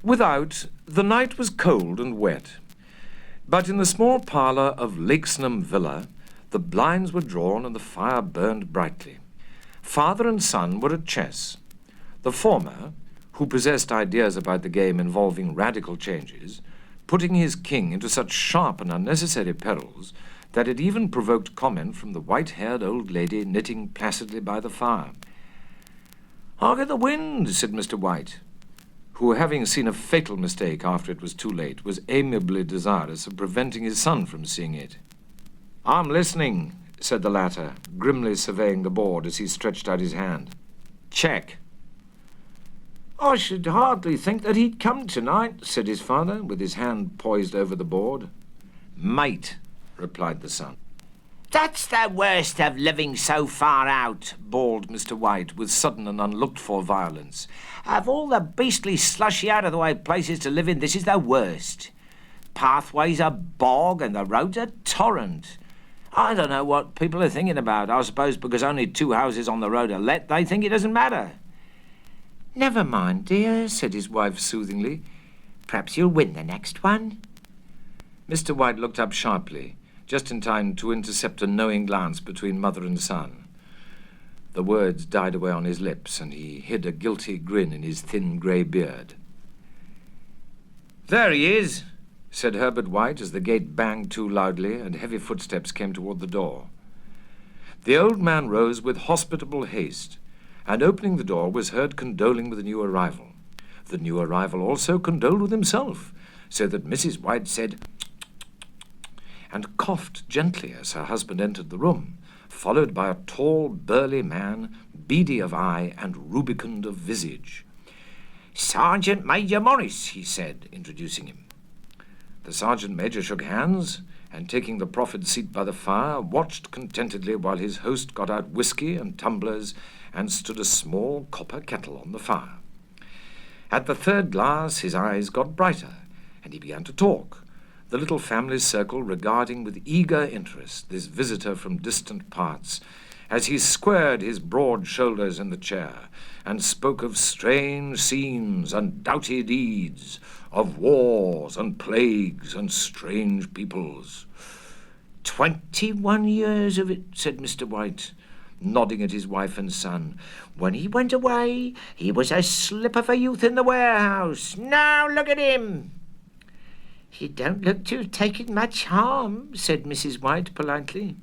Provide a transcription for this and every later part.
Without, the night was cold and wet, but in the small parlour of Lakesnham Villa, the blinds were drawn and the fire burned brightly. Father and son were at chess. The former, who possessed ideas about the game involving radical changes, putting his king into such sharp and unnecessary perils that it even provoked comment from the white-haired old lady knitting placidly by the fire. "Hark at the wind," said Mr. White, who, having seen a fatal mistake after it was too late, was amiably desirous of preventing his son from seeing it. "I'm listening," said the latter, grimly surveying the board as he stretched out his hand. "Check." "I should hardly think that he'd come tonight," said his father, with his hand poised over the board. "Mate," replied the son. "That's the worst of living so far out," bawled Mr. White, with sudden and unlooked-for violence. "Of all the beastly slushy out-of-the-way places to live in, this is the worst. Pathways are bog and the roads a torrent. I don't know what people are thinking about. I suppose because only 2 houses on the road are let, they think it doesn't matter." "Never mind, dear," said his wife soothingly. "Perhaps you'll win the next one." Mr. White looked up sharply, just in time to intercept a knowing glance between mother and son. The words died away on his lips, and he hid a guilty grin in his thin grey beard. "There he is," said Herbert White as the gate banged too loudly and heavy footsteps came toward the door. The old man rose with hospitable haste, and opening the door was heard condoling with the new arrival. The new arrival also condoled with himself, so that Mrs. White said and coughed gently as her husband entered the room, followed by a tall, burly man, beady of eye and rubicund of visage. "Sergeant Major Morris," he said, introducing him. The sergeant major shook hands, and taking the proffered seat by the fire, watched contentedly while his host got out whisky and tumblers and stood a small copper kettle on the fire. At the 3rd glass his eyes got brighter, and he began to talk, the little family circle regarding with eager interest this visitor from distant parts, as he squared his broad shoulders in the chair and spoke of strange scenes and doughty deeds, of wars and plagues and strange peoples. 21 years of it," said Mr. White, nodding at his wife and son. "When he went away, he was a slip of a youth in the warehouse. Now look at him." "He don't look to have taken much harm," said Mrs. White politely.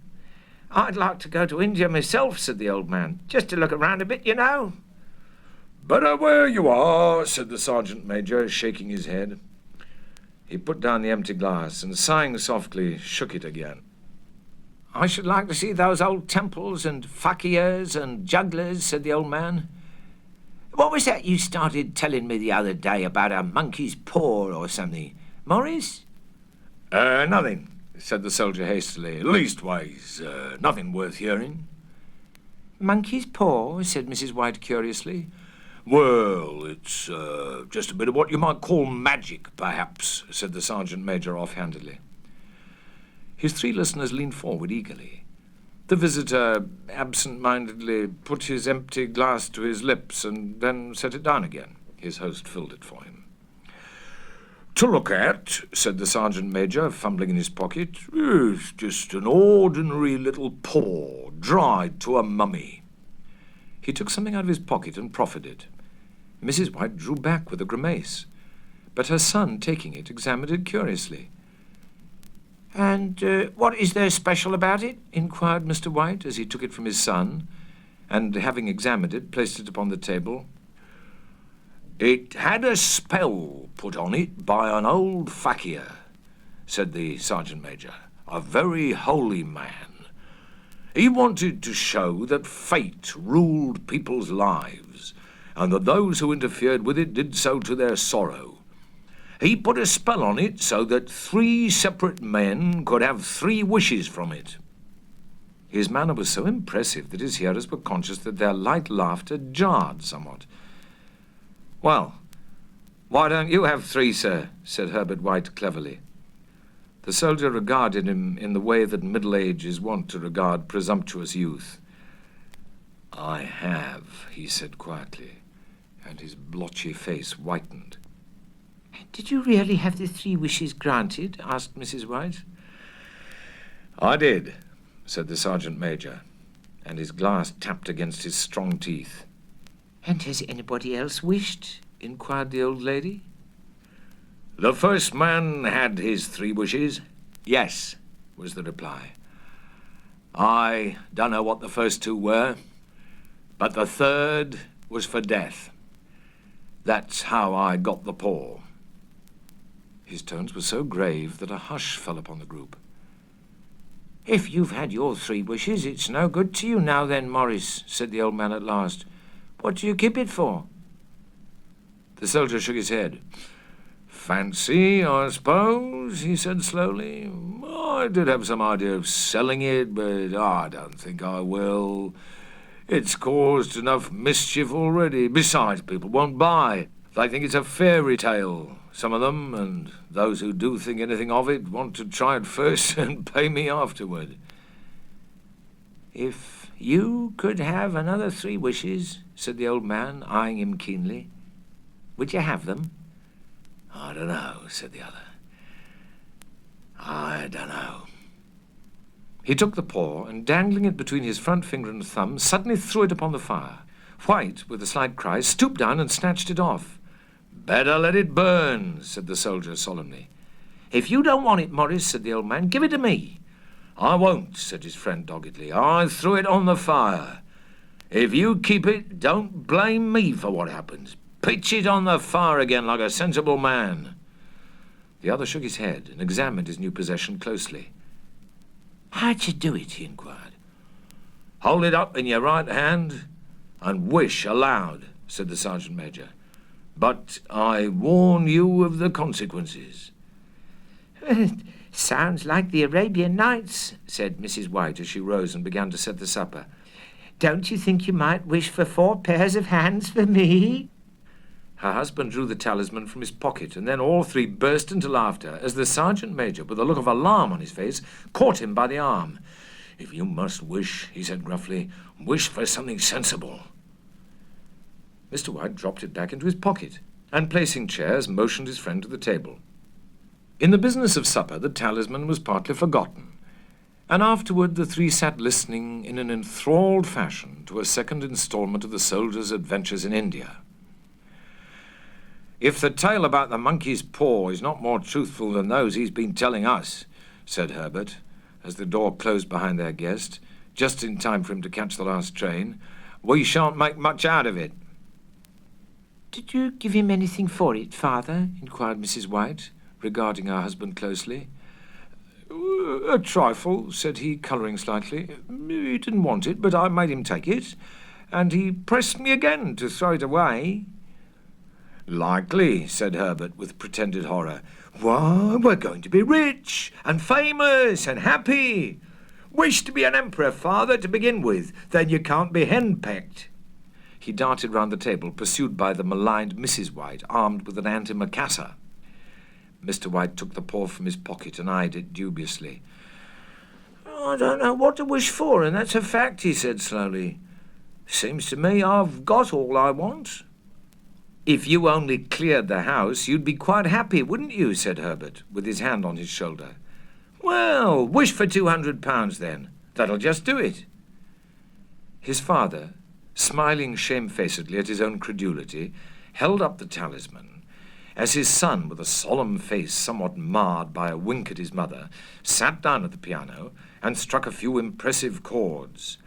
"I'd like to go to India myself," said the old man, "just to look around a bit, you know." "Better where you are," said the sergeant major, shaking his head. He put down the empty glass and, sighing softly, shook it again. "I should like to see those old temples and fakirs and jugglers," said the old man. "What was that you started telling me the other day about a monkey's paw or something, Morris?" Nothing," said the soldier hastily. "Leastways, nothing worth hearing." "Monkey's paw?" said Mrs. White curiously. "Well, it's just a bit of what you might call magic, perhaps," said the sergeant major offhandedly. His 3 listeners leaned forward eagerly. The visitor absent-mindedly put his empty glass to his lips and then set it down again. His host filled it for him. "To look at," said the sergeant major, fumbling in his pocket, "is just an ordinary little paw dried to a mummy." He took something out of his pocket and proffered it. Mrs. White drew back with a grimace, but her son, taking it, examined it curiously. "And what is there special about it?" inquired Mr. White, as he took it from his son, and, having examined it, placed it upon the table. "It had a spell put on it by an old fakir," said the sergeant major, "a very holy man. He wanted to show that fate ruled people's lives, and that those who interfered with it did so to their sorrow. He put a spell on it so that 3 separate men could have 3 wishes from it." His manner was so impressive that his hearers were conscious that their light laughter jarred somewhat. "Well, why don't you have 3, sir?" said Herbert White cleverly. The soldier regarded him in the way that middle age is wont to regard presumptuous youth. "I have," he said quietly, and his blotchy face whitened. Did you really have the 3 wishes granted? Asked Mrs. White. I did, said the sergeant major, and his glass tapped against his strong teeth. And has anybody else wished? Inquired the old lady. The first man had his 3 wishes. Yes, was the reply. I don't know what the first 2 were, but the 3rd was for death. That's how I got the paw. His tones were so grave that a hush fell upon the group. If you've had your 3 wishes, it's no good to you now then, Morris, said the old man at last. What do you keep it for? The soldier shook his head. Fancy, I suppose, he said slowly. I did have some idea of selling it, but I don't think I will. It's caused enough mischief already. Besides, people won't buy. They think it's a fairy tale, some of them, and those who do think anything of it want to try it first and pay me afterward. If you could have another 3 wishes, said the old man, eyeing him keenly, would you have them? I don't know, said the other. I don't know. He took the paw and, dangling it between his front finger and thumb, suddenly threw it upon the fire. White, with a slight cry, stooped down and snatched it off. Better let it burn, said the soldier solemnly. If you don't want it, Morris, said the old man, give it to me. I won't, said his friend doggedly. I threw it on the fire. If you keep it, don't blame me for what happens. Pitch it on the fire again like a sensible man. The other shook his head and examined his new possession closely. How'd you do it? He inquired. Hold it up in your right hand and wish aloud, said the sergeant major. But I warn you of the consequences. Sounds like the Arabian Nights, said Mrs. White as she rose and began to set the supper. Don't you think you might wish for 4 pairs of hands for me? Her husband drew the talisman from his pocket, and then all 3 burst into laughter as the sergeant major, with a look of alarm on his face, caught him by the arm. If you must wish, he said gruffly, wish for something sensible. Mr. White dropped it back into his pocket, and placing chairs, motioned his friend to the table. In the business of supper, the talisman was partly forgotten, and afterward the 3 sat listening in an enthralled fashion to a second instalment of the soldier's adventures in India. If the tale about the monkey's paw is not more truthful than those he's been telling us, said Herbert, as the door closed behind their guest, just in time for him to catch the last train, we shan't make much out of it. Did you give him anything for it, father? Inquired Mrs. White, regarding her husband closely. A trifle, said he, colouring slightly. He didn't want it, but I made him take it, and he pressed me again to throw it away. Likely, said Herbert, with pretended horror. Why, we're going to be rich and famous and happy. Wish to be an emperor, father, to begin with. Then you can't be henpecked. He darted round the table, pursued by the maligned Mrs. White, armed with an antimacassar. Mr. White took the paw from his pocket and eyed it dubiously. I don't know what to wish for, and that's a fact, he said slowly. Seems to me I've got all I want. If you only cleared the house, you'd be quite happy, wouldn't you? Said Herbert, with his hand on his shoulder. Well, wish for £200 then. That'll just do it. His father, smiling shamefacedly at his own credulity, held up the talisman, as his son, with a solemn face somewhat marred by a wink at his mother, sat down at the piano and struck a few impressive chords.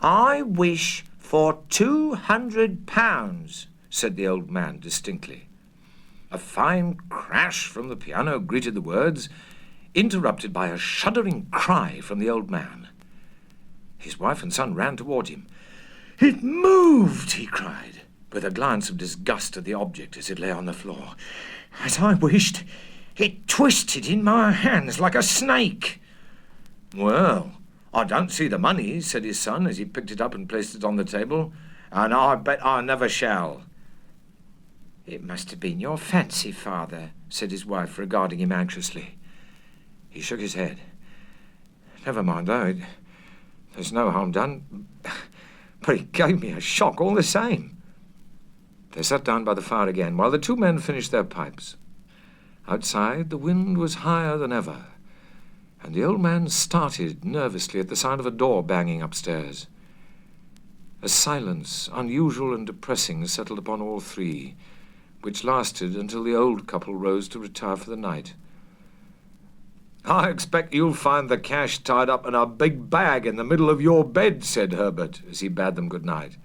I wish for £200, said the old man distinctly. A fine crash from the piano greeted the words, interrupted by a shuddering cry from the old man. His wife and son ran toward him. It moved, he cried, with a glance of disgust at the object as it lay on the floor. As I wished, it twisted in my hands like a snake. Well, I don't see the money, said his son as he picked it up and placed it on the table, and I bet I never shall. It must have been your fancy, father, said his wife, regarding him anxiously. He shook his head. Never mind, though. There's no harm done. But it gave me a shock all the same. They sat down by the fire again, while the 2 men finished their pipes. Outside, the wind was higher than ever, and the old man started nervously at the sound of a door banging upstairs. A silence, unusual and depressing, settled upon all three, which lasted until the old couple rose to retire for the night. "I expect you'll find the cash tied up in a big bag in the middle of your bed," said Herbert, as he bade them good night.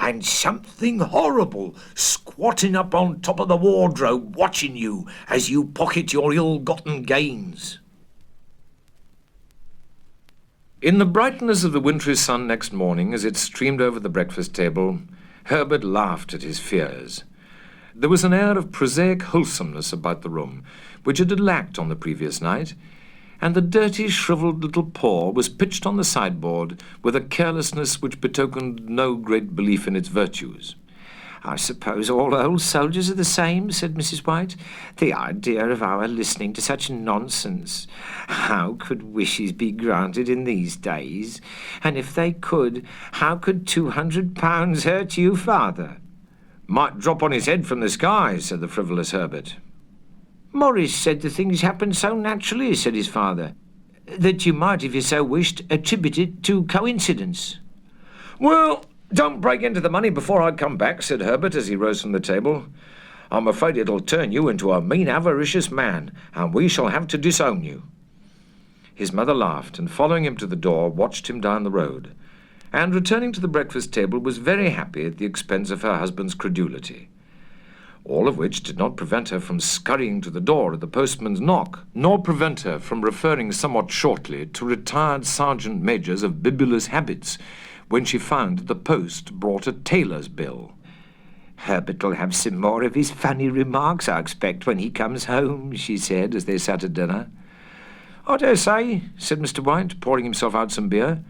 "And something horrible squatting up on top of the wardrobe watching you as you pocket your ill-gotten gains." In the brightness of the wintry sun next morning, as it streamed over the breakfast table, Herbert laughed at his fears. There was an air of prosaic wholesomeness about the room, which it had lacked on the previous night, and the dirty, shriveled little paw was pitched on the sideboard with a carelessness which betokened no great belief in its virtues. "I suppose all old soldiers are the same," said Mrs. White. "The idea of our listening to such nonsense. How could wishes be granted in these days? And if they could, how could £200 hurt you, father?" "Might drop on his head from the sky," said the frivolous Herbert. "Morris said the things happened so naturally," said his father, "that you might, if you so wished, attribute it to coincidence." "Well, don't break into the money before I come back," said Herbert as he rose from the table. "I'm afraid it'll turn you into a mean, avaricious man, and we shall have to disown you." His mother laughed, and following him to the door, watched him down the road, and returning to the breakfast table was very happy at the expense of her husband's credulity. All of which did not prevent her from scurrying to the door at the postman's knock, nor prevent her from referring somewhat shortly to retired sergeant majors of bibulous habits, when she found that the post brought a tailor's bill. "Herbert'll have some more of his funny remarks, I expect, when he comes home," she said, as they sat at dinner. "I dare say," said Mr. White, pouring himself out some beer.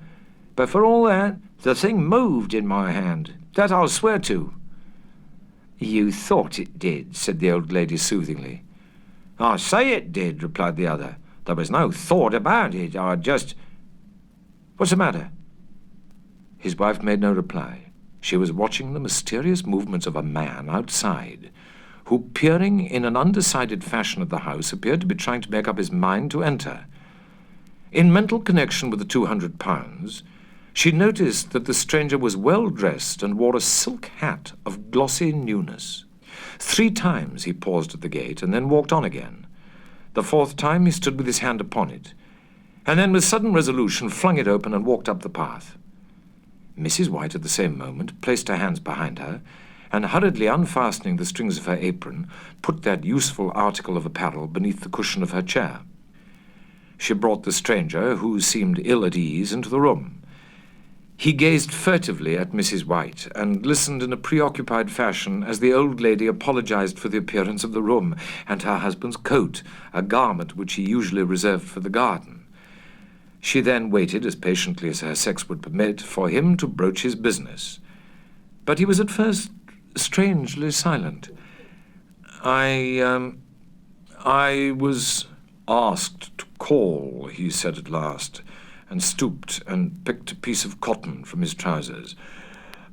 "But for all that, the thing moved in my hand. That I'll swear to." "You thought it did," said the old lady soothingly. "I say it did," replied the other. "There was no thought about it. I just—" "What's the matter?" His wife made no reply. She was watching the mysterious movements of a man outside, who, peering in an undecided fashion at the house, appeared to be trying to make up his mind to enter. In mental connection with the £200, she noticed that the stranger was well dressed and wore a silk hat of glossy newness. 3 times he paused at the gate and then walked on again. The 4th time he stood with his hand upon it, and then with sudden resolution flung it open and walked up the path. Mrs. White at the same moment placed her hands behind her, and hurriedly unfastening the strings of her apron, put that useful article of apparel beneath the cushion of her chair. She brought the stranger, who seemed ill at ease, into the room. He gazed furtively at Mrs. White, and listened in a preoccupied fashion as the old lady apologized for the appearance of the room and her husband's coat, a garment which he usually reserved for the garden. She then waited, as patiently as her sex would permit, for him to broach his business. But he was at first strangely silent. I was asked to call," he said at last, and stooped and picked a piece of cotton from his trousers.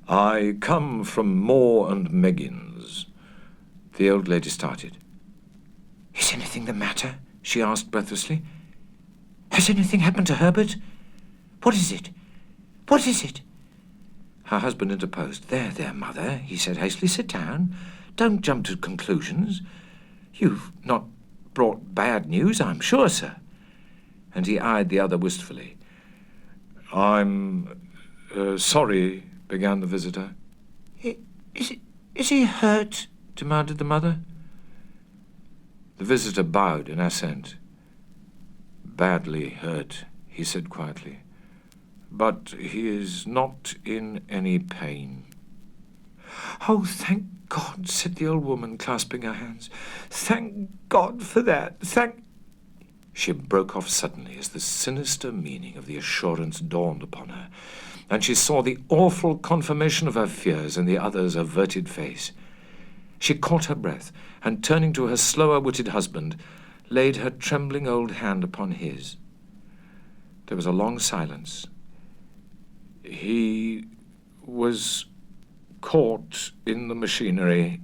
"I come from Moore and Meggin's." The old lady started. "Is anything the matter?" she asked breathlessly. "Has anything happened to Herbert? What is it? What is it?" Her husband interposed. There, mother," he said hastily. "Sit down. Don't jump to conclusions. You've not brought bad news, I'm sure, sir." And he eyed the other wistfully. "I'm sorry," began the visitor. Is he hurt?" demanded the mother. The visitor bowed in assent. "Badly hurt," he said quietly. "But he is not in any pain." "Oh, thank God," said the old woman, clasping her hands. "Thank God for that. She broke off suddenly as the sinister meaning of the assurance dawned upon her, and she saw the awful confirmation of her fears in the other's averted face. She caught her breath, and turning to her slower-witted husband, laid her trembling old hand upon his. There was a long silence. "He was caught in the machinery,"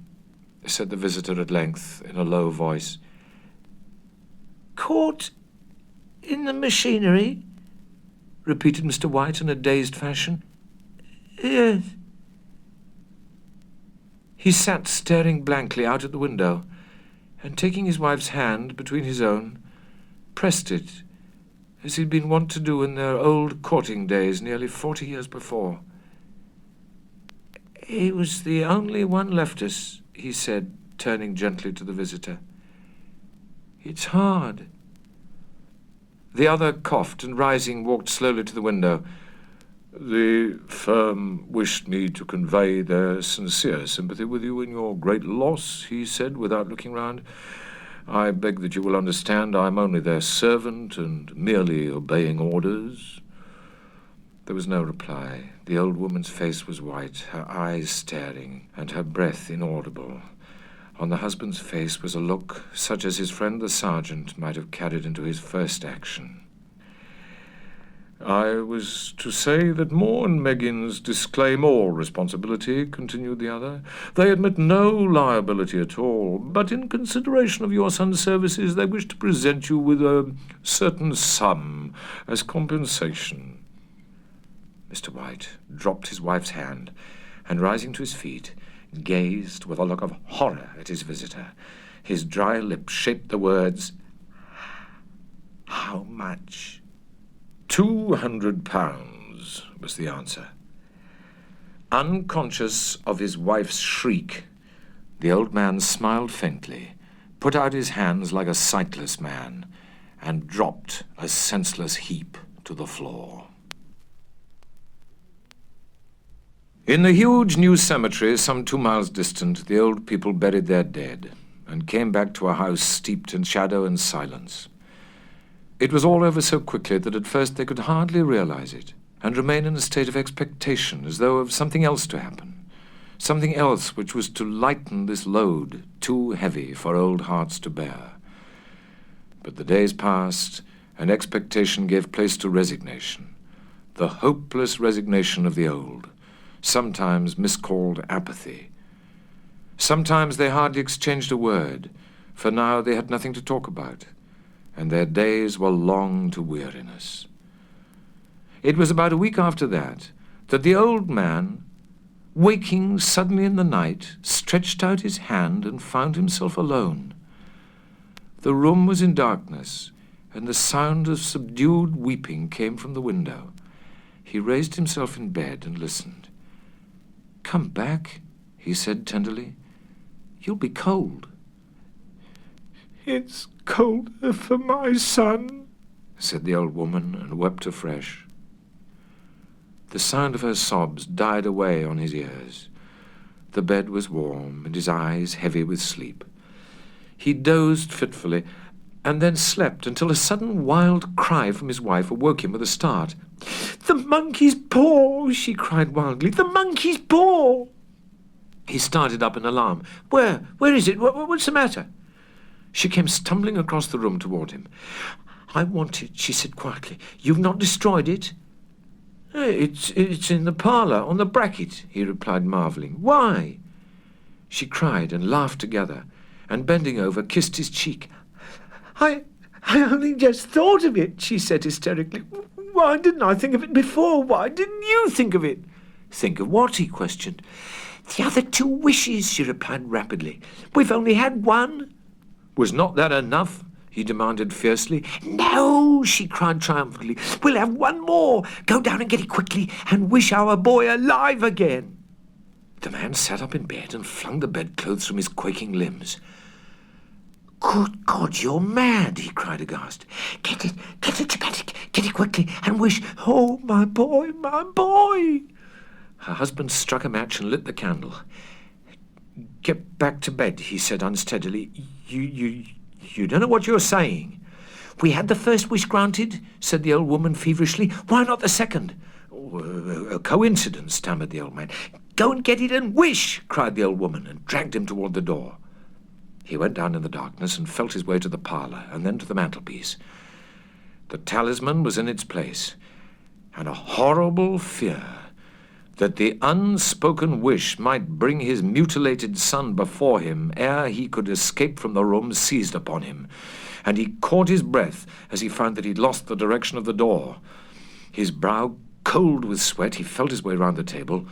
said the visitor at length in a low voice. caught in the machinery?" repeated Mr. White in a dazed fashion. "Yes." He sat staring blankly out at the window, and taking his wife's hand between his own, pressed it, as he'd been wont to do in their old courting days nearly 40 years before. "He was the only one left us," he said, turning gently to the visitor. "It's hard." The other coughed and, rising, walked slowly to the window. "The firm wished me to convey their sincere sympathy with you in your great loss," he said, without looking round. "I beg that you will understand I am only their servant and merely obeying orders." There was no reply. The old woman's face was white, her eyes staring, and her breath inaudible. On the husband's face was a look such as his friend the sergeant might have carried into his first action. "I was to say that Moore and Meggins disclaim all responsibility," continued the other. "They admit no liability at all, but in consideration of your son's services they wish to present you with a certain sum as compensation." Mr. White dropped his wife's hand and, rising to his feet, gazed with a look of horror at his visitor. His dry lips shaped the words, "How much?" £200 was the answer. Unconscious of his wife's shriek, the old man smiled faintly, put out his hands like a sightless man, and dropped a senseless heap to the floor. In the huge new cemetery, some 2 miles distant, the old people buried their dead and came back to a house steeped in shadow and silence. It was all over so quickly that at first they could hardly realize it, and remain in a state of expectation, as though of something else to happen, something else which was to lighten this load too heavy for old hearts to bear. But the days passed, and expectation gave place to resignation, the hopeless resignation of the old, sometimes miscalled apathy. Sometimes they hardly exchanged a word, for now they had nothing to talk about, and their days were long to weariness. It was about a week after that the old man, waking suddenly in the night, stretched out his hand and found himself alone. The room was in darkness, and the sound of subdued weeping came from the window. He raised himself in bed and listened. "Come back," he said tenderly. "You'll be cold." "It's colder for my son," said the old woman, and wept afresh. The sound of her sobs died away on his ears. The bed was warm, and his eyes heavy with sleep. He dozed fitfully, and then slept until a sudden wild cry from his wife awoke him with a start. "The monkey's paw!" she cried wildly. "The monkey's paw!" He started up in alarm. Where is it? What's the matter?" She came stumbling across the room toward him. "I want it," she said quietly. "You've not destroyed it?" It's in the parlour, on the bracket," he replied, marvelling. "Why?" She cried and laughed together, and bending over, kissed his cheek. I only just thought of it," she said hysterically. "Why didn't I think of it before? Why didn't you think of it?" "Think of what?" he questioned. "The other 2 wishes," she replied rapidly. "We've only had one." "Was not that enough?" he demanded fiercely. "No," she cried triumphantly. "We'll have one more. Go down and get it quickly, and wish our boy alive again." The man sat up in bed and flung the bedclothes from his quaking limbs. "Good God, you're mad!" he cried aghast. Get it to bed, get it quickly, and wish, oh, my boy, my boy." Her husband struck a match and lit the candle. "Get back to bed," he said unsteadily. You don't know what you're saying." "We had the first wish granted," said the old woman feverishly. "Why not the second?" "A coincidence," stammered the old man. "Go and get it and wish," cried the old woman, and dragged him toward the door. He went down in the darkness and felt his way to the parlour, and then to the mantelpiece. The talisman was in its place, and a horrible fear that the unspoken wish might bring his mutilated son before him ere he could escape from the room seized upon him, and he caught his breath as he found that he'd lost the direction of the door. His brow cold with sweat, he felt his way round the table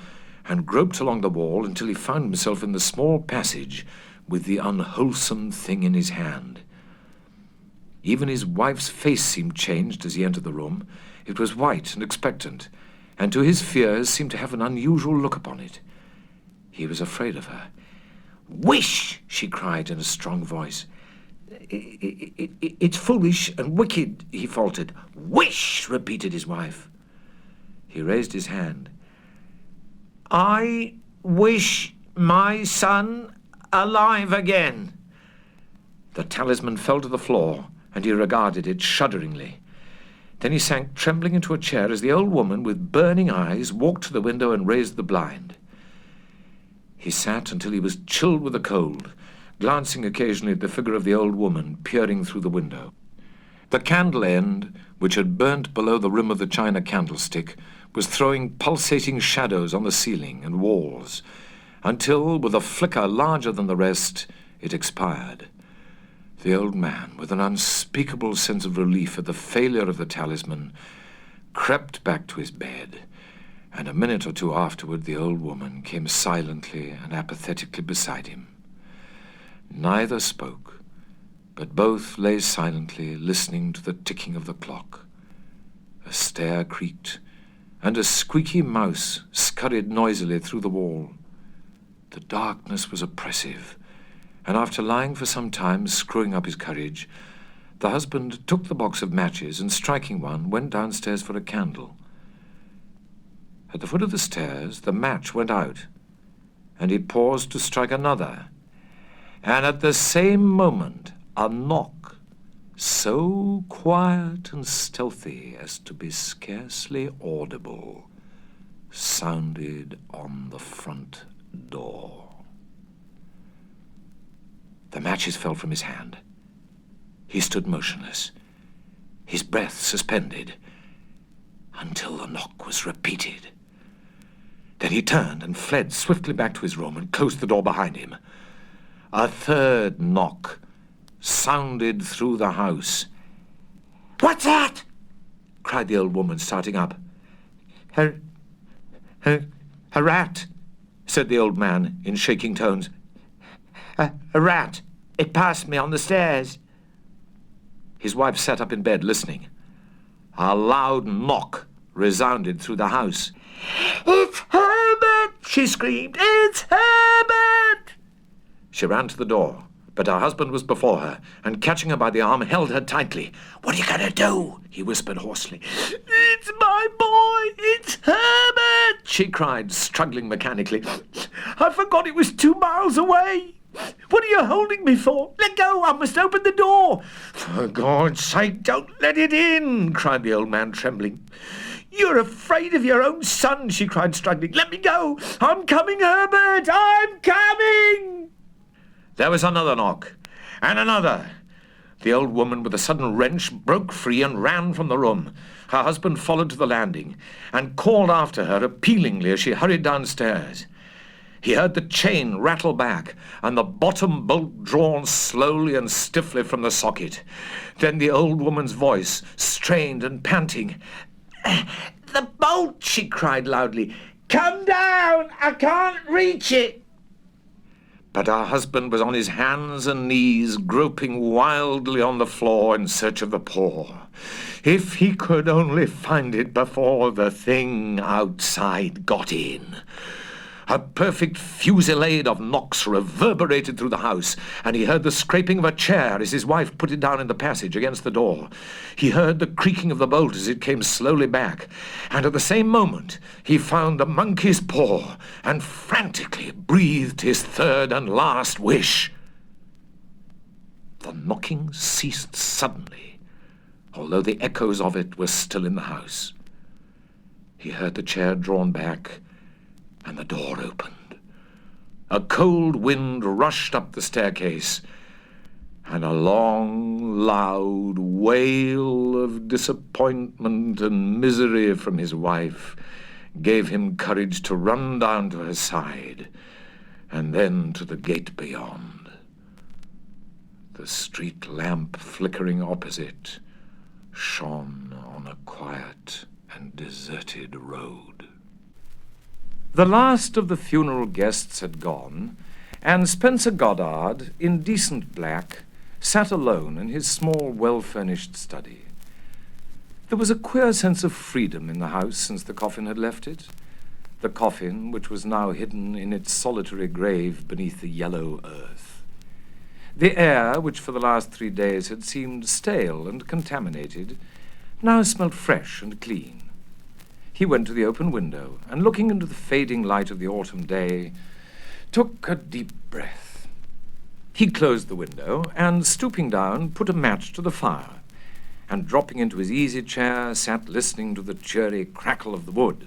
and groped along the wall until he found himself in the small passage with the unwholesome thing in his hand. Even his wife's face seemed changed as he entered the room. It was white and expectant, and to his fears seemed to have an unusual look upon it. He was afraid of her. "Wish!" she cried in a strong voice. It's foolish and wicked," he faltered. "Wish!" repeated his wife. He raised his hand. "I wish my son alive again." The talisman fell to the floor, and he regarded it shudderingly. Then he sank trembling into a chair as the old woman, with burning eyes, walked to the window and raised the blind. He sat until he was chilled with the cold, glancing occasionally at the figure of the old woman peering through the window. The candle end, which had burnt below the rim of the china candlestick, was throwing pulsating shadows on the ceiling and walls, until, with a flicker larger than the rest, it expired. The old man, with an unspeakable sense of relief at the failure of the talisman, crept back to his bed, and a minute or two afterward the old woman came silently and apathetically beside him. Neither spoke, but both lay silently listening to the ticking of the clock. A stair creaked, and a squeaky mouse scurried noisily through the wall. The darkness was oppressive, and after lying for some time screwing up his courage, the husband took the box of matches and, striking one, went downstairs for a candle. At the foot of the stairs the match went out, and he paused to strike another, and at the same moment a knock, so quiet and stealthy as to be scarcely audible, sounded on the front door. The matches fell from his hand. He stood motionless, his breath suspended, until the knock was repeated. Then he turned and fled swiftly back to his room and closed the door behind him. A third knock sounded through the house. "What's that?" cried the old woman, starting up. A rat," said the old man in shaking tones. A rat. It passed me on the stairs." His wife sat up in bed, listening. A loud knock resounded through the house. "It's Herbert!" she screamed. "It's Herbert!" She ran to the door, but her husband was before her, and catching her by the arm, held her tightly. "What are you going to do?" he whispered hoarsely. "It's my boy! It's Herbert!" she cried, struggling mechanically. "I forgot it was 2 miles away. What are you holding me for? Let go! I must open the door." "For God's sake, don't let it in!" cried the old man, trembling. "You're afraid of your own son," she cried, struggling. "Let me go! I'm coming, Herbert! I'm coming!" There was another knock, and another. The old woman, with a sudden wrench, broke free and ran from the room. Her husband followed to the landing and called after her appealingly as she hurried downstairs. He heard the chain rattle back and the bottom bolt drawn slowly and stiffly from the socket. Then the old woman's voice, strained and panting. "The bolt!" she cried loudly. "Come down! I can't reach it!" But her husband was on his hands and knees, groping wildly on the floor in search of the paw. If he could only find it before the thing outside got in. A perfect fusillade of knocks reverberated through the house, and he heard the scraping of a chair as his wife put it down in the passage against the door. He heard the creaking of the bolt as it came slowly back, and at the same moment he found the monkey's paw and frantically breathed his third and last wish. The knocking ceased suddenly, although the echoes of it were still in the house. He heard the chair drawn back, and the door opened. A cold wind rushed up the staircase, and a long, loud wail of disappointment and misery from his wife gave him courage to run down to her side, and then to the gate beyond. The street lamp flickering opposite shone on a quiet and deserted road. The last of the funeral guests had gone, and Spencer Goddard, in decent black, sat alone in his small, well-furnished study. There was a queer sense of freedom in the house since the coffin had left it. The coffin, which was now hidden in its solitary grave beneath the yellow earth. The air, which for the last 3 days had seemed stale and contaminated, now smelt fresh and clean. He went to the open window, and looking into the fading light of the autumn day, took a deep breath. He closed the window, and stooping down, put a match to the fire, and dropping into his easy chair, sat listening to the cheery crackle of the wood.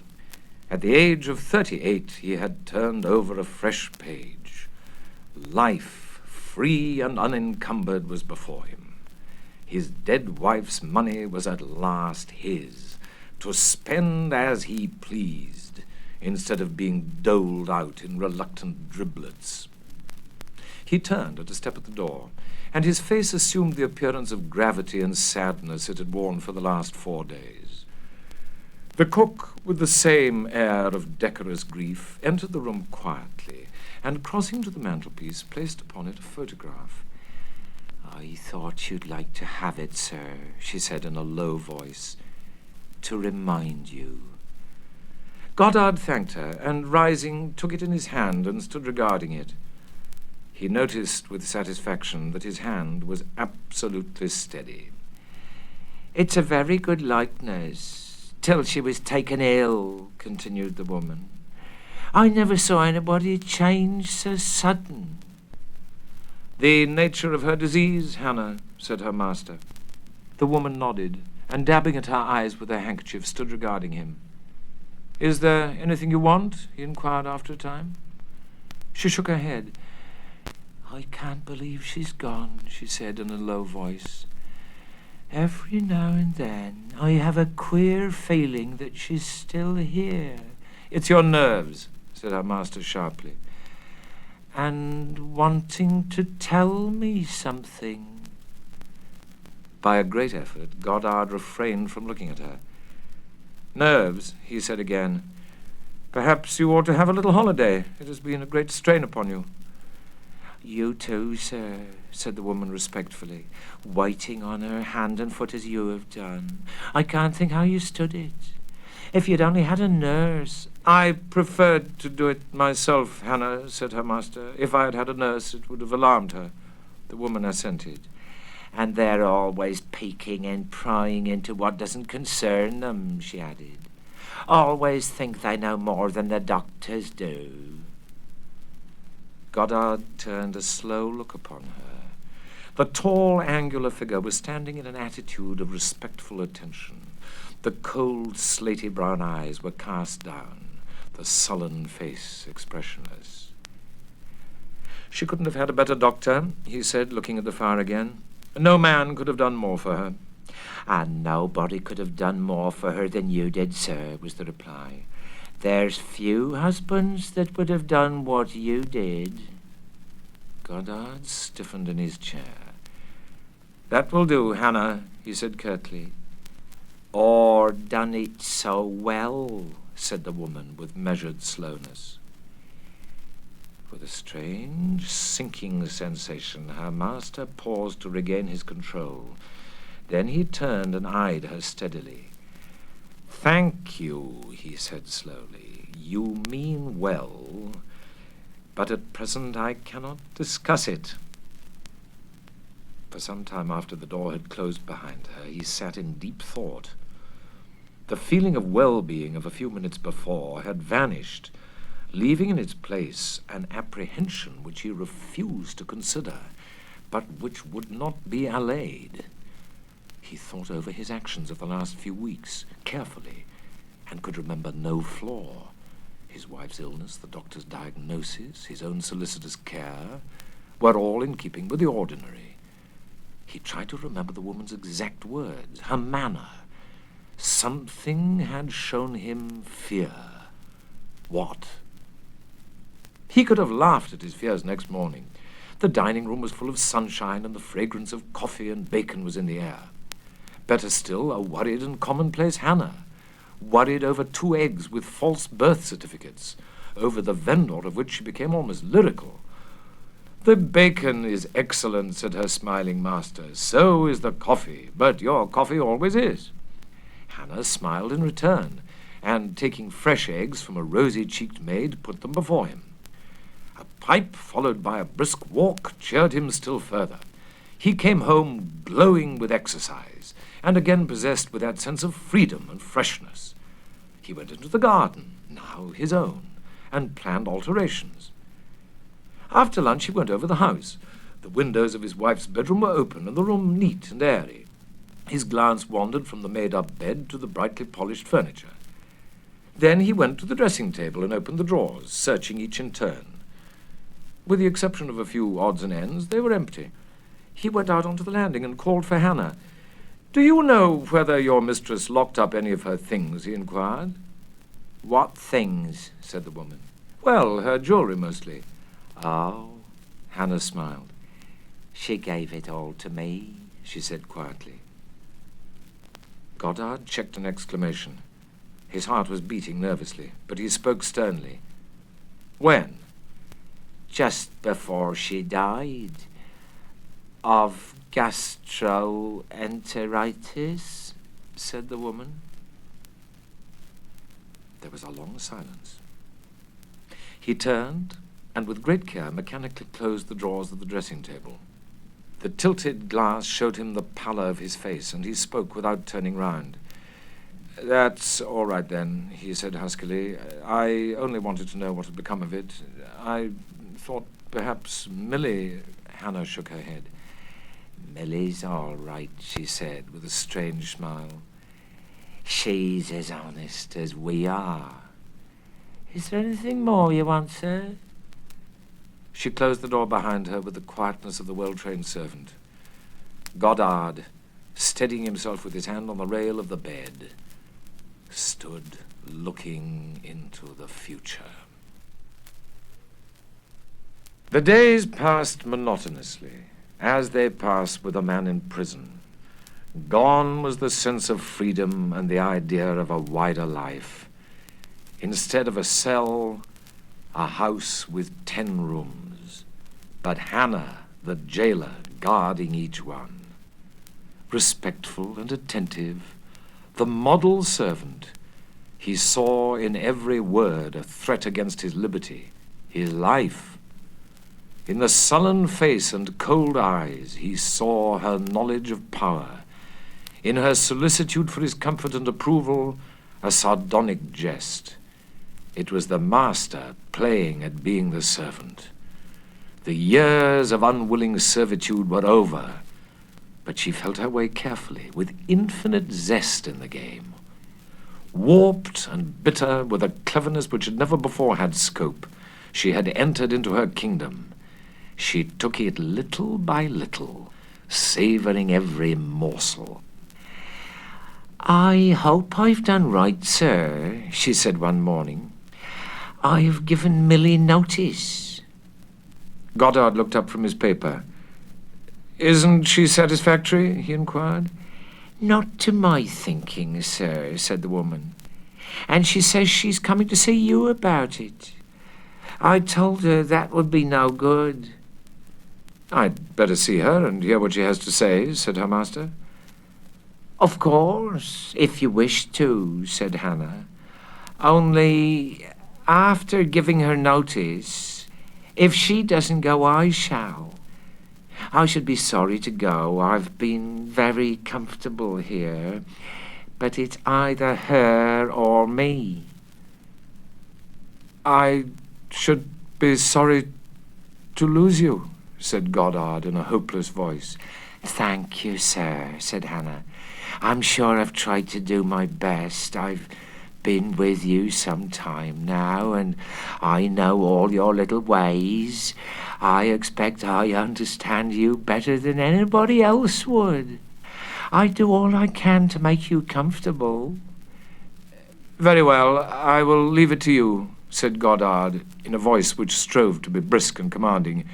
At the age of 38, he had turned over a fresh page. Life, free and unencumbered, was before him. His dead wife's money was at last his, to spend as he pleased, instead of being doled out in reluctant driblets. He turned at a step at the door, and his face assumed the appearance of gravity and sadness it had worn for the last 4 days. The cook, with the same air of decorous grief, entered the room quietly, and crossing to the mantelpiece, placed upon it a photograph. "I thought you'd like to have it, sir," she said in a low voice, "to remind you." Goddard thanked her, and rising, took it in his hand and stood regarding it. He noticed with satisfaction that his hand was absolutely steady. "It's a very good likeness, till she was taken ill," continued the woman. "I never saw anybody change so sudden." "The nature of her disease, Hannah," said her master. The woman nodded, and dabbing at her eyes with her handkerchief, stood regarding him. "Is there anything you want?" he inquired after a time. She shook her head. "I can't believe she's gone," she said in a low voice. "Every now and then I have a queer feeling that she's still here." "It's your nerves," said her master sharply. "And wanting to tell me something." By a great effort, Goddard refrained from looking at her. "Nerves," he said again. "Perhaps you ought to have a little holiday. It has been a great strain upon you." "You too, sir," said the woman respectfully, waiting on her hand and foot as you have done. "I can't think how you stood it. If you'd only had a nurse—" "I preferred to do it myself, Hannah," said her master. "If I had had a nurse, it would have alarmed her." The woman assented. "And they're always peeking and prying into what doesn't concern them," she added. "Always think they know more than the doctors do." Goddard turned a slow look upon her. The tall, angular figure was standing in an attitude of respectful attention. The cold, slaty brown eyes were cast down, the sullen face expressionless. "She couldn't have had a better doctor," he said, looking at the fire again. "No man could have done more for her." "And nobody could have done more for her than you did, sir," was the reply. "There's few husbands that would have done what you did." Goddard stiffened in his chair. "That will do, Hannah," he said curtly. "Or done it so well," said the woman with measured slowness. With a strange, sinking sensation, her master paused to regain his control. Then he turned and eyed her steadily. "Thank you," he said slowly. "You mean well, but at present I cannot discuss it." For some time after the door had closed behind her, he sat in deep thought. The feeling of well-being of a few minutes before had vanished, leaving in its place an apprehension which he refused to consider, but which would not be allayed. He thought over his actions of the last few weeks carefully, and could remember no flaw. His wife's illness, the doctor's diagnosis, his own solicitous care, were all in keeping with the ordinary. He tried to remember the woman's exact words, her manner. Something had shown him fear. What? He could have laughed at his fears next morning. The dining room was full of sunshine, and the fragrance of coffee and bacon was in the air. Better still, a worried and commonplace Hannah, worried over 2 eggs with false birth certificates, over the vendor of which she became almost lyrical. "The bacon is excellent," said her smiling master. "So is the coffee, but your coffee always is." Hannah smiled in return, and taking fresh eggs from a rosy-cheeked maid, put them before him. A pipe, followed by a brisk walk, cheered him still further. He came home glowing with exercise, and again possessed with that sense of freedom and freshness. He went into the garden, now his own, and planned alterations. After lunch he went over the house. The windows of his wife's bedroom were open, and the room neat and airy. His glance wandered from the made-up bed to the brightly polished furniture. Then he went to the dressing-table and opened the drawers, searching each in turn. With the exception of a few odds and ends, they were empty. He went out onto the landing and called for Hannah. "Do you know whether your mistress locked up any of her things?" he inquired. "What things?" said the woman. "Well, her jewelry mostly." "Oh," Hannah smiled. "She gave it all to me," she said quietly. Goddard checked an exclamation. His heart was beating nervously, but he spoke sternly. "When?" "Just before she died. Of gastroenteritis," said the woman. There was a long silence. He turned, and with great care mechanically closed the drawers of the dressing-table. The tilted glass showed him the pallor of his face, and he spoke without turning round. "That's all right, then," he said huskily. "I only wanted to know what had become of it. I thought perhaps Millie—" Hannah shook her head. "Millie's all right," she said with a strange smile. "She's as honest as we are. Is there anything more you want, sir?" She closed the door behind her with the quietness of the well-trained servant. Goddard, steadying himself with his hand on the rail of the bed, stood looking into the future. The days passed monotonously, as they pass with a man in prison. Gone was the sense of freedom and the idea of a wider life. Instead of a cell, a house with 10 rooms, but Hannah, the jailer, guarding each one. Respectful and attentive, the model servant, he saw in every word a threat against his liberty, his life. In the sullen face and cold eyes, he saw her knowledge of power. In her solicitude for his comfort and approval, a sardonic jest. It was the master playing at being the servant. The years of unwilling servitude were over, but she felt her way carefully, with infinite zest in the game. Warped and bitter with a cleverness which had never before had scope, she had entered into her kingdom. She took it little by little, savouring every morsel. "I hope I've done right, sir," she said one morning. "I've given Millie notice." Goddard looked up from his paper. "Isn't she satisfactory?" he inquired. "Not to my thinking, sir," said the woman. "And she says she's coming to see you about it. I told her that would be no good." "I'd better see her and hear what she has to say," said her master. "Of course, if you wish to," said Hannah. "Only, after giving her notice, if she doesn't go, I shall. I should be sorry to go. I've been very comfortable here, but it's either her or me." "I should be sorry to lose you," said Goddard in a hopeless voice. "Thank you, sir," said Hannah. "I'm sure I've tried to do my best. I've been with you some time now, and I know all your little ways. I expect I understand you better than anybody else would. I do all I can to make you comfortable." "Very well, I will leave it to you," said Goddard, in a voice which strove to be brisk and commanding.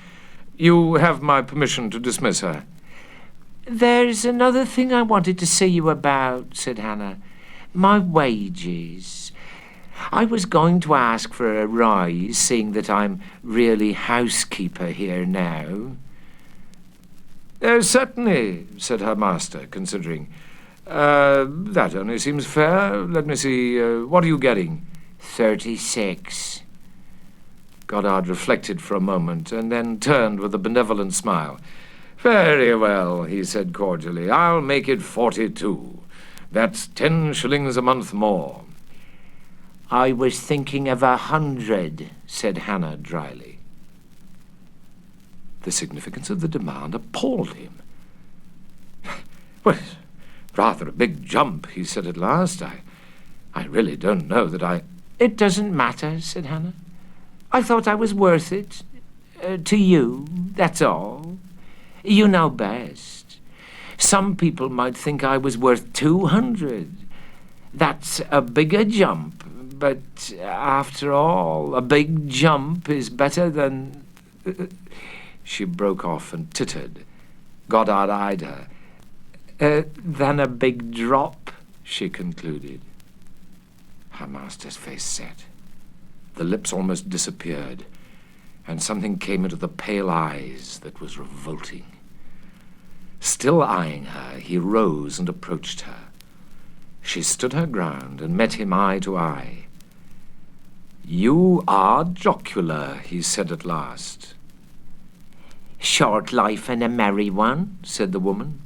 You have my permission to dismiss her. There's another thing I wanted to see you about, said Hannah. My wages. I was going to ask for a rise, seeing that I'm really housekeeper here now. Certainly, said her master, considering. That only seems fair. Let me see. What are you getting? 36. Goddard reflected for a moment and then turned with a benevolent smile. Very well, he said cordially. I'll make it 42. That's 10 shillings a month more. I was thinking of 100, said Hannah dryly. The significance of the demand appalled him. Well, rather a big jump, he said at last. I really don't know that I... It doesn't matter, said Hannah. I thought I was worth it. To you, that's all. You know best. Some people might think I was worth 200. That's a bigger jump, but after all, a big jump is better than... She broke off and tittered. Goddard eyed her. Than a big drop, she concluded. Her master's face set. The lips almost disappeared, and something came into the pale eyes that was revolting. Still eyeing her, he rose and approached her. She stood her ground and met him eye to eye. You are jocular, he said at last. Short life and a merry one, said the woman.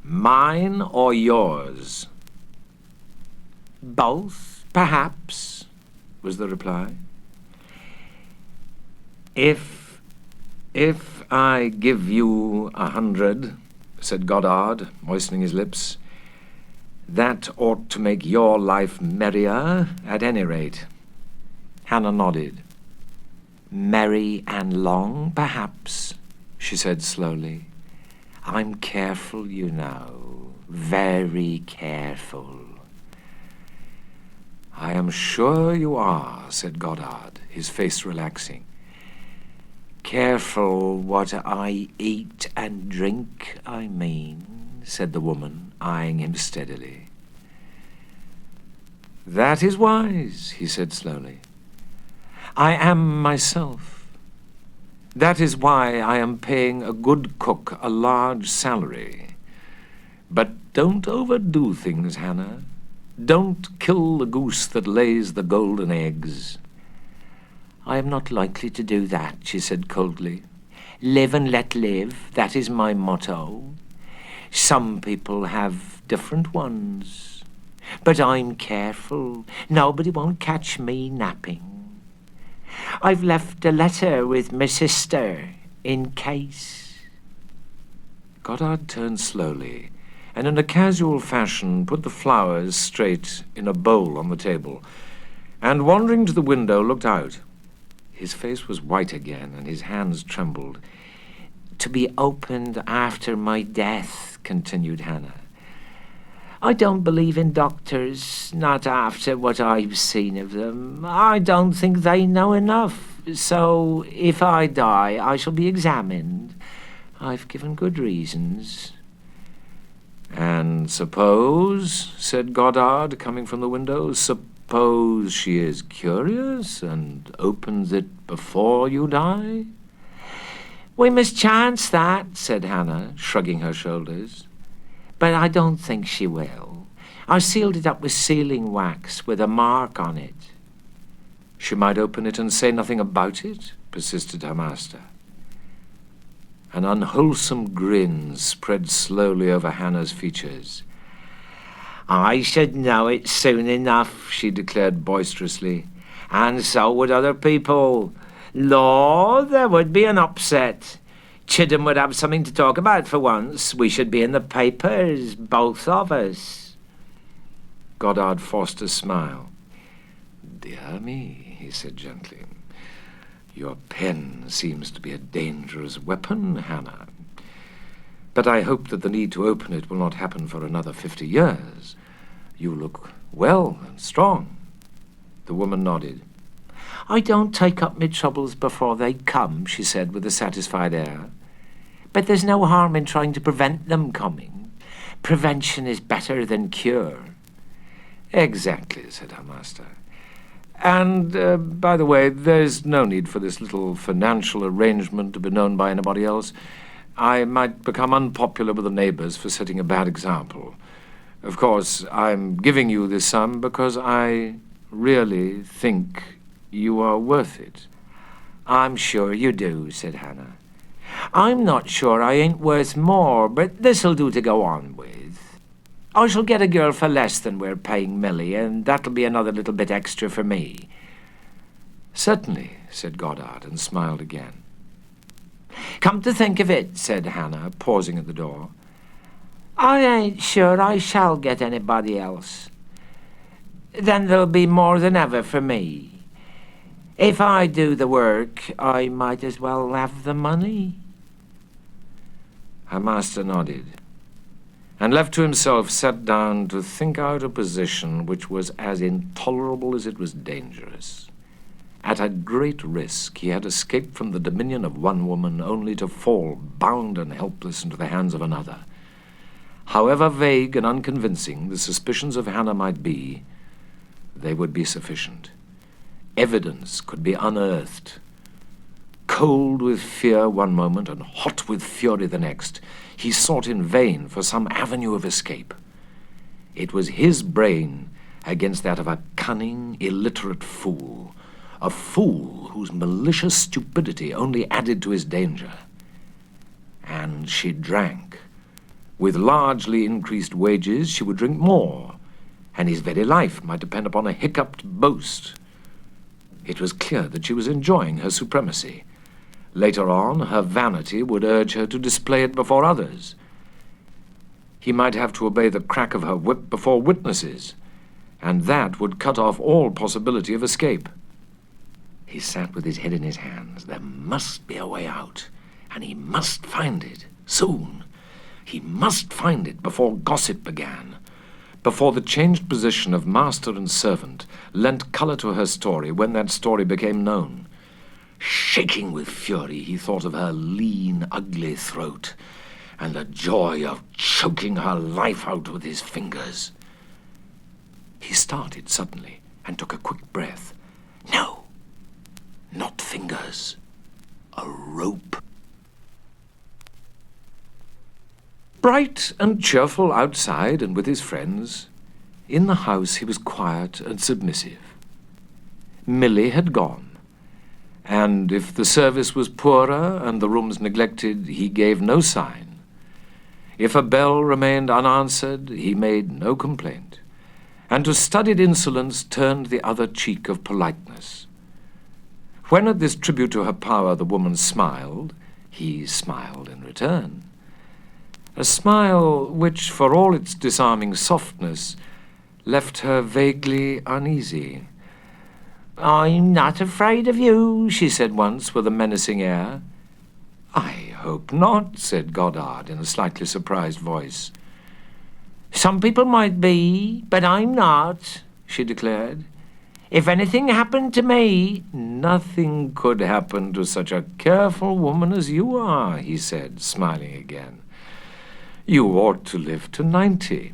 Mine or yours? Both, perhaps, was the reply. If I give you 100, said Goddard, moistening his lips, that ought to make your life merrier, at any rate. Hannah nodded. Merry and long, perhaps, she said slowly. I'm careful, you know, very careful. I am sure you are, said Goddard, his face relaxing. Careful what I eat and drink, I mean, said the woman, eyeing him steadily. That is wise, he said slowly. I am myself. That is why I am paying a good cook a large salary. But don't overdo things, Hannah. Don't kill the goose that lays the golden eggs. I am not likely to do that, she said coldly. Live and let live, that is my motto. Some people have different ones. But I'm careful. Nobody won't catch me napping. I've left a letter with my sister, in case. Goddard turned slowly, and in a casual fashion put the flowers straight in a bowl on the table, and wandering to the window looked out. His face was white again, and his hands trembled. To be opened after my death, continued Hannah. I don't believe in doctors, not after what I've seen of them. I don't think they know enough. So if I die, I shall be examined. I've given good reasons. And suppose, said Goddard, coming from the window, suppose she is curious and opens it before you die? We must chance that, said Hannah, shrugging her shoulders. But I don't think she will. I sealed it up with sealing wax with a mark on it. She might open it and say nothing about it, persisted her master. An unwholesome grin spread slowly over Hannah's features. I should know it soon enough, she declared boisterously, and so would other people. Lord, there would be an upset. Chidham would have something to talk about for once. We should be in the papers, both of us. Goddard forced a smile. Dear me, he said gently. Your pen seems to be a dangerous weapon, Hannah. But I hope that the need to open it will not happen for another 50 years. You look well and strong. The woman nodded. I don't take up me troubles before they come, she said with a satisfied air. But there's no harm in trying to prevent them coming. Prevention is better than cure. Exactly, said her master. And, by the way, there's no need for this little financial arrangement to be known by anybody else. I might become unpopular with the neighbours for setting a bad example. Of course, I'm giving you this sum because I really think you are worth it. I'm sure you do, said Hannah. I'm not sure I ain't worth more, but this'll do to go on with. I shall get a girl for less than we're paying Millie, and that'll be another little bit extra for me. Certainly, said Goddard, and smiled again. Come to think of it, said Hannah, pausing at the door, I ain't sure I shall get anybody else. Then there'll be more than ever for me. If I do the work, I might as well have the money. Her master nodded, and left to himself sat down to think out a position which was as intolerable as it was dangerous. At a great risk, he had escaped from the dominion of one woman only to fall bound and helpless into the hands of another. However vague and unconvincing the suspicions of Hannah might be, they would be sufficient. Evidence could be unearthed. Cold with fear one moment and hot with fury the next, he sought in vain for some avenue of escape. It was his brain against that of a cunning, illiterate fool, a fool whose malicious stupidity only added to his danger. And she drank. With largely increased wages, she would drink more, and his very life might depend upon a hiccuped boast. It was clear that she was enjoying her supremacy. Later on, her vanity would urge her to display it before others. He might have to obey the crack of her whip before witnesses, and that would cut off all possibility of escape. He sat with his head in his hands. There must be a way out, and he must find it, soon. He must find it before gossip began, before the changed position of master and servant lent colour to her story when that story became known. Shaking with fury, he thought of her lean, ugly throat, and the joy of choking her life out with his fingers. He started suddenly and took a quick breath. No, not fingers, a rope. Bright and cheerful outside and with his friends, in the house he was quiet and submissive. Millie had gone, and if the service was poorer and the rooms neglected, he gave no sign. If a bell remained unanswered, he made no complaint, and to studied insolence turned the other cheek of politeness. When at this tribute to her power the woman smiled, he smiled in return. A smile which, for all its disarming softness, left her vaguely uneasy. "I'm not afraid of you," she said once with a menacing air. "I hope not," said Goddard in a slightly surprised voice. "Some people might be, but I'm not," she declared. "If anything happened to me—" "Nothing could happen to such a careful woman as you are," he said, smiling again. "You ought to live to 90,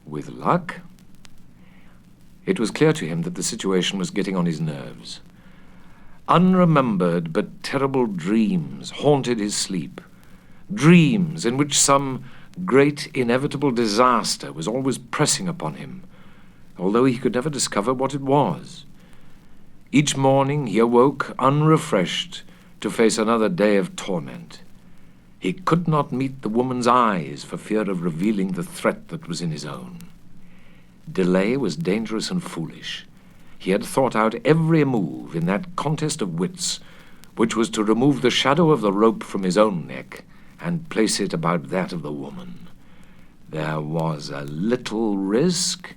with luck." It was clear to him that the situation was getting on his nerves. Unremembered but terrible dreams haunted his sleep, dreams in which some great inevitable disaster was always pressing upon him, although he could never discover what it was. Each morning he awoke unrefreshed to face another day of torment. He could not meet the woman's eyes for fear of revealing the threat that was in his own. Delay was dangerous and foolish. He had thought out every move in that contest of wits, which was to remove the shadow of the rope from his own neck and place it about that of the woman. There was a little risk,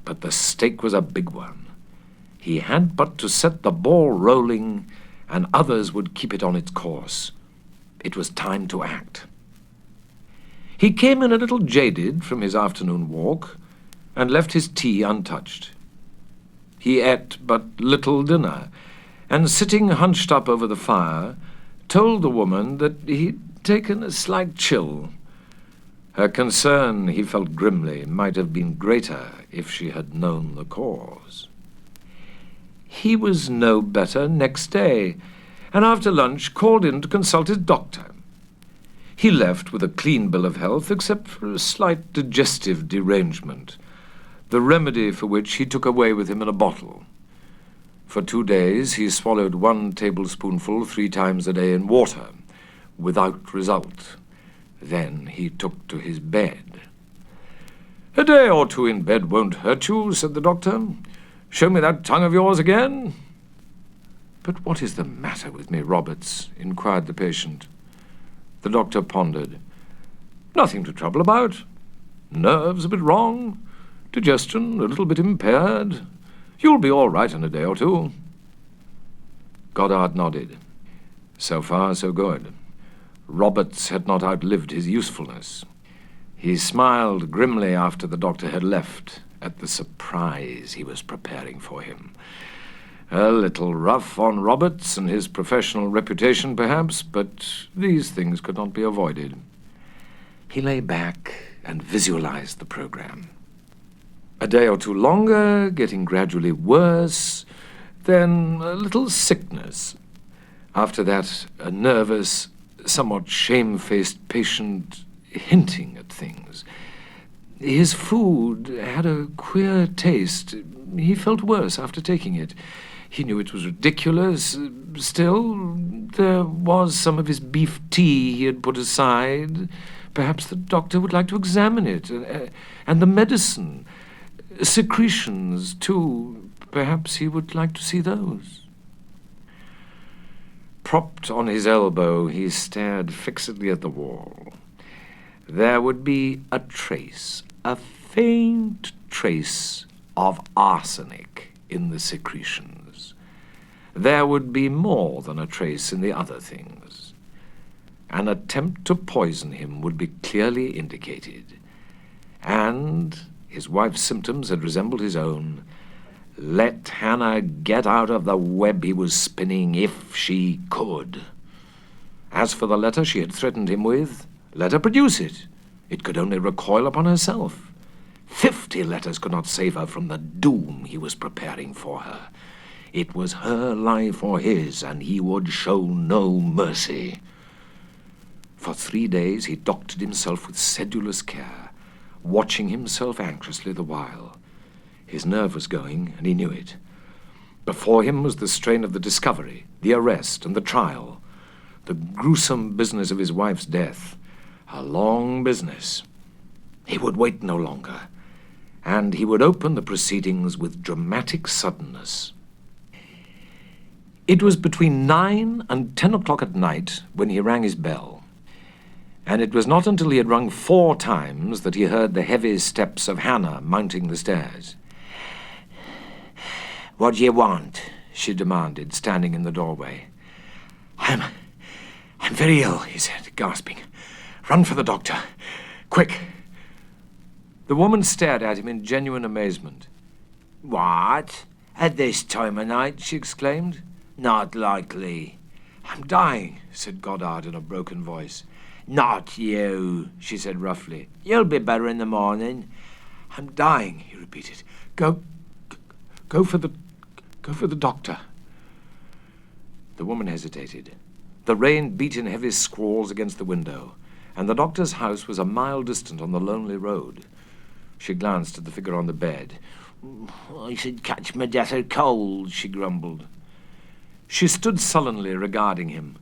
but the stake was a big one. He had but to set the ball rolling, and others would keep it on its course. It was time to act. He came in a little jaded from his afternoon walk, and left his tea untouched. He ate but little dinner, and sitting hunched up over the fire, told the woman that he'd taken a slight chill. Her concern, he felt grimly, might have been greater if she had known the cause. He was no better next day, and after lunch called in to consult his doctor. He left with a clean bill of health, except for a slight digestive derangement, the remedy for which he took away with him in a bottle. For 2 days he swallowed 1 tablespoonful 3 times a day in water, without result. Then he took to his bed. "A day or 2 in bed won't hurt you," said the doctor. "Show me that tongue of yours again." "But what is the matter with me, Roberts?" inquired the patient. The doctor pondered. "Nothing to trouble about. Nerves a bit wrong, digestion a little bit impaired. You'll be all right in a day or 2. Goddard nodded. So far, so good. Roberts had not outlived his usefulness. He smiled grimly after the doctor had left at the surprise he was preparing for him. A little rough on Roberts and his professional reputation, perhaps, but these things could not be avoided. He lay back and visualized the program. A day or 2 longer, getting gradually worse, then a little sickness. After that, a nervous, somewhat shamefaced patient hinting at things. His food had a queer taste. He felt worse after taking it. He knew it was ridiculous. Still, there was some of his beef tea he had put aside. Perhaps the doctor would like to examine it. And the medicine. Secretions, too. Perhaps he would like to see those. Propped on his elbow, he stared fixedly at the wall. There would be a trace, a faint trace of arsenic in the secretions. There would be more than a trace in the other things. An attempt to poison him would be clearly indicated. And his wife's symptoms had resembled his own. Let Hannah get out of the web he was spinning if she could. As for the letter she had threatened him with, let her produce it. It could only recoil upon herself. 50 letters could not save her from the doom he was preparing for her. It was her life or his, and he would show no mercy. For 3 days he doctored himself with sedulous care, watching himself anxiously the while. His nerve was going, and he knew it. Before him was the strain of the discovery, the arrest, and the trial, the gruesome business of his wife's death, a long business. He would wait no longer, and he would open the proceedings with dramatic suddenness. It was between 9 and 10 o'clock at night when he rang his bell, and it was not until he had rung 4 times that he heard the heavy steps of Hannah mounting the stairs. "What do you want?" she demanded, standing in the doorway. I'm very ill," he said, gasping. "Run for the doctor. Quick." The woman stared at him in genuine amazement. "What? At this time of night?" she exclaimed. "Not likely." "I'm dying," said Goddard in a broken voice. "Not you," she said roughly. "You'll be better in the morning." "I'm dying," he repeated. Go for the doctor." The woman hesitated. The rain beat in heavy squalls against the window, and the doctor's house was a mile distant on the lonely road. She glanced at the figure on the bed. "I should catch my death of cold," she grumbled. She stood sullenly regarding him.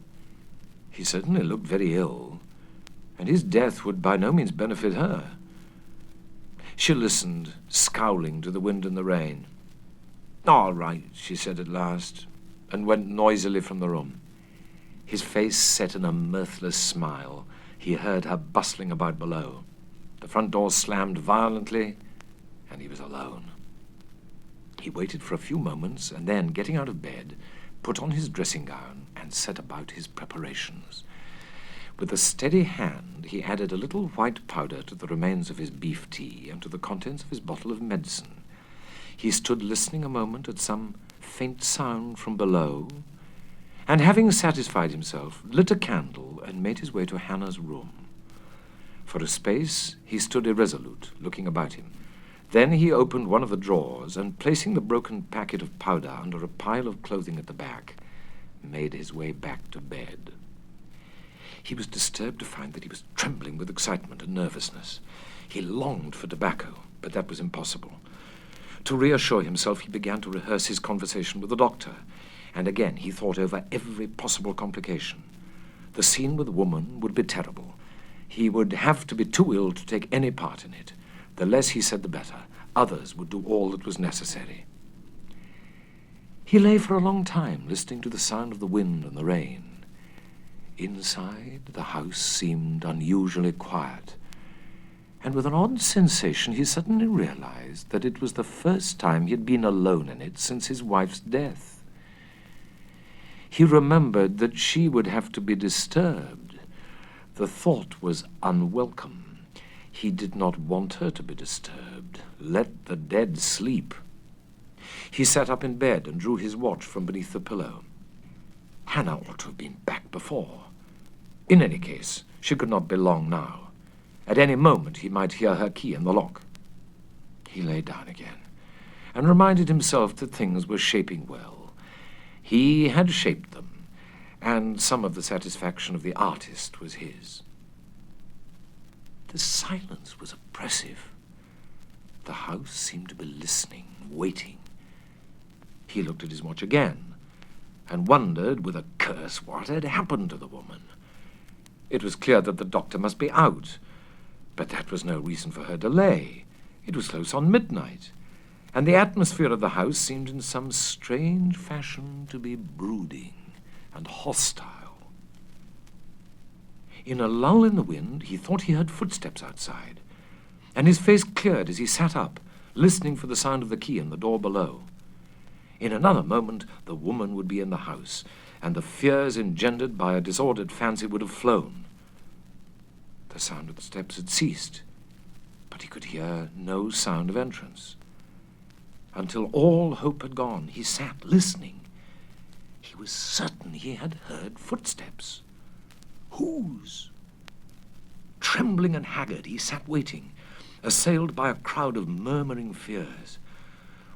He certainly looked very ill, and his death would by no means benefit her. She listened, scowling, to the wind and the rain. "All right," she said at last, and went noisily from the room. His face set in a mirthless smile. He heard her bustling about below. The front door slammed violently, and he was alone. He waited for a few moments, and then, getting out of bed, put on his dressing gown and set about his preparations. With a steady hand, he added a little white powder to the remains of his beef tea and to the contents of his bottle of medicine. He stood listening a moment at some faint sound from below, and having satisfied himself, lit a candle and made his way to Hannah's room. For a space he stood irresolute, looking about him. Then he opened one of the drawers and, placing the broken packet of powder under a pile of clothing at the back, made his way back to bed. He was disturbed to find that he was trembling with excitement and nervousness. He longed for tobacco, but that was impossible. To reassure himself, he began to rehearse his conversation with the doctor, and again he thought over every possible complication. The scene with the woman would be terrible. He would have to be too ill to take any part in it. The less he said, the better. Others would do all that was necessary. He lay for a long time, listening to the sound of the wind and the rain. Inside, the house seemed unusually quiet, and with an odd sensation he suddenly realized that it was the first time he had been alone in it since his wife's death. He remembered that she would have to be disturbed. The thought was unwelcome. He did not want her to be disturbed. Let the dead sleep. He sat up in bed and drew his watch from beneath the pillow. Hannah ought to have been back before. In any case, she could not be long now. At any moment he might hear her key in the lock. He lay down again and reminded himself that things were shaping well. He had shaped them, and some of the satisfaction of the artist was his. The silence was oppressive. The house seemed to be listening, waiting. He looked at his watch again and wondered with a curse what had happened to the woman. It was clear that the doctor must be out, but that was no reason for her delay. It was close on midnight, and the atmosphere of the house seemed in some strange fashion to be brooding and hostile. In a lull in the wind, he thought he heard footsteps outside, and his face cleared as he sat up, listening for the sound of the key in the door below. In another moment, the woman would be in the house, and the fears engendered by a disordered fancy would have flown. The sound of the steps had ceased, but he could hear no sound of entrance. Until all hope had gone, he sat listening. He was certain he had heard footsteps. Whose? Trembling and haggard, he sat waiting, assailed by a crowd of murmuring fears.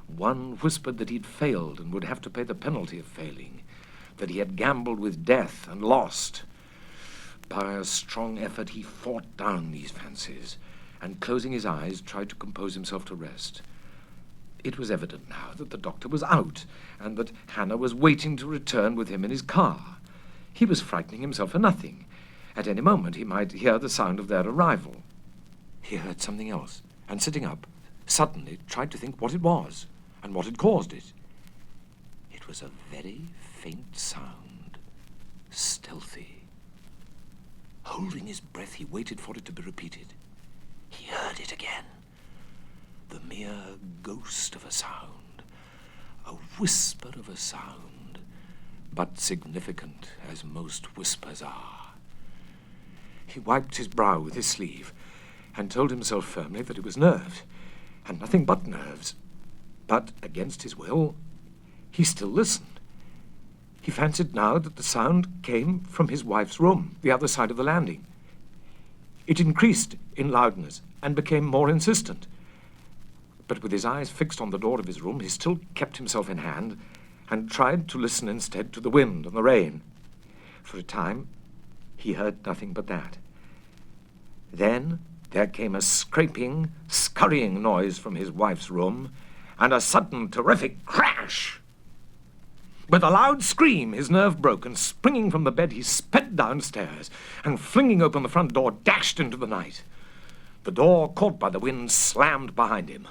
One whispered that he'd failed and would have to pay the penalty of failing, that he had gambled with death and lost. By a strong effort, he fought down these fancies, and closing his eyes, tried to compose himself to rest. It was evident now that the doctor was out, and that Hannah was waiting to return with him in his car. He was frightening himself for nothing. At any moment he might hear the sound of their arrival. He heard something else, and sitting up, suddenly tried to think what it was, and what had caused it. It was a very faint sound, stealthy. Holding his breath, he waited for it to be repeated. He heard it again. The mere ghost of a sound, a whisper of a sound, but significant as most whispers are. He wiped his brow with his sleeve and told himself firmly that it was nerves, and nothing but nerves. But, against his will, he still listened. He fancied now that the sound came from his wife's room, the other side of the landing. It increased in loudness and became more insistent. But with his eyes fixed on the door of his room, he still kept himself in hand and tried to listen instead to the wind and the rain. For a time, he heard nothing but that. Then there came a scraping, scurrying noise from his wife's room, and a sudden, terrific crash. With a loud scream, his nerve broke, and springing from the bed, he sped downstairs, and flinging open the front door, dashed into the night. The door, caught by the wind, slammed behind him.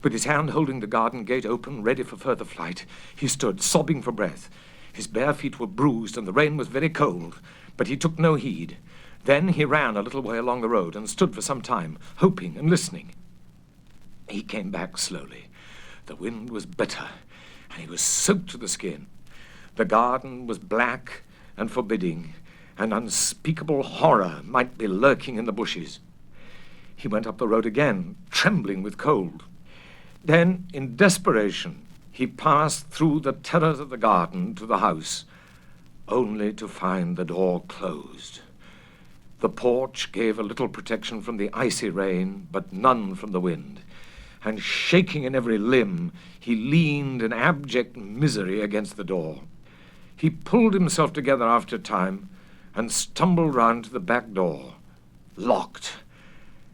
With his hand holding the garden gate open, ready for further flight, he stood, sobbing for breath. His bare feet were bruised, and the rain was very cold, but he took no heed. Then he ran a little way along the road and stood for some time, hoping and listening. He came back slowly. The wind was bitter, and he was soaked to the skin. The garden was black and forbidding, and unspeakable horror might be lurking in the bushes. He went up the road again, trembling with cold. Then, in desperation, He passed through the terrors of the garden to the house, only to find the door closed. The porch gave a little protection from the icy rain, but none from the wind, and shaking in every limb, he leaned in abject misery against the door. He pulled himself together after a time and stumbled round to the back door, locked,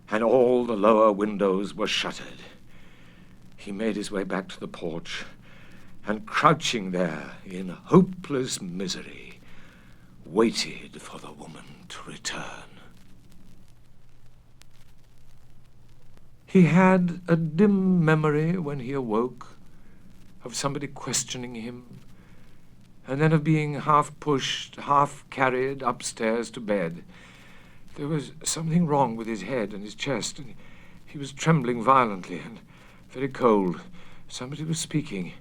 and all the lower windows were shuttered. He made his way back to the porch, and crouching there in hopeless misery, waited for the woman to return. He had a dim memory when he awoke of somebody questioning him, and then of being half pushed, half carried upstairs to bed. There was something wrong with his head and his chest, and he was trembling violently and very cold. Somebody was speaking.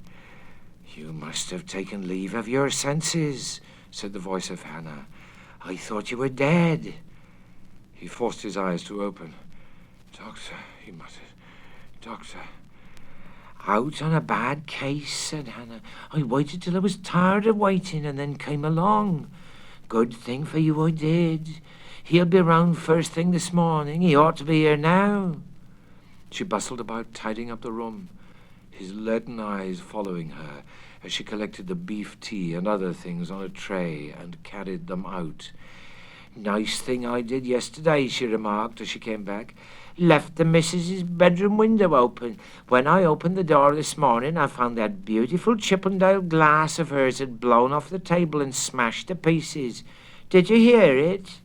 "You must have taken leave of your senses," said the voice of Hannah. "I thought you were dead." He forced his eyes to open. "Doctor," he muttered. "Doctor." "Out on a bad case," said Hannah. "I waited till I was tired of waiting and then came along. Good thing for you I did. He'll be round first thing this morning. He ought to be here now." She bustled about, tidying up the room, his leaden eyes following her as she collected the beef tea and other things on a tray and carried them out. "Nice thing I did yesterday," she remarked as she came back. "Left the missus's bedroom window open. When I opened the door this morning, I found that beautiful Chippendale glass of hers had blown off the table and smashed to pieces. Did you hear it?"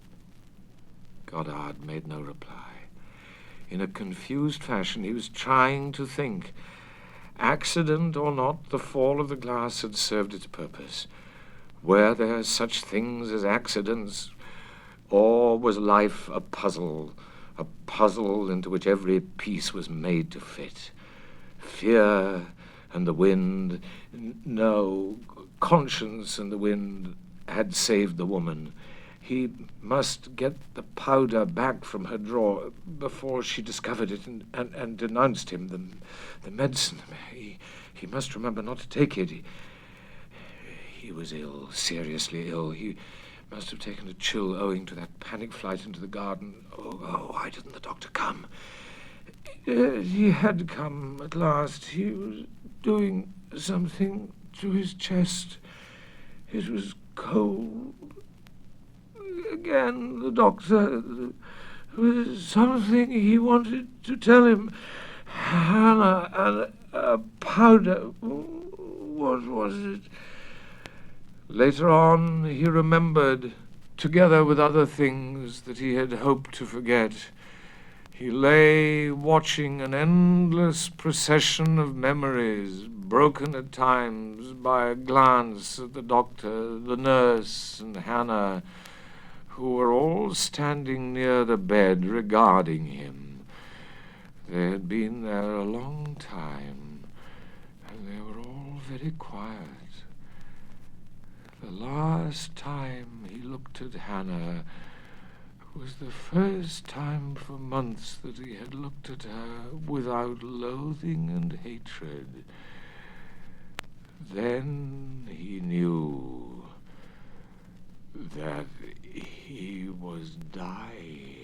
Goddard made no reply. In a confused fashion, he was trying to think. Accident or not, the fall of the glass had served its purpose. Were there such things as accidents, or was life a puzzle into which every piece was made to fit? Fear and the wind, no, conscience and the wind had saved the woman. He must get the powder back from her drawer before she discovered it and denounced him. The medicine, he must remember not to take it. He was ill, seriously ill. He must have taken a chill owing to that panic flight into the garden. Oh, why didn't the doctor come? He had come at last. He was doing something to his chest. It was cold. Again, the doctor. There was something he wanted to tell him. Hannah and a powder. What was it? Later on, he remembered, together with other things that he had hoped to forget. He lay watching an endless procession of memories, broken at times by a glance at the doctor, the nurse, and Hannah, who were all standing near the bed regarding him. They had been there a long time, and they were all very quiet. The last time he looked at Hannah was the first time for months that he had looked at her without loathing and hatred. Then he knew that he was dying.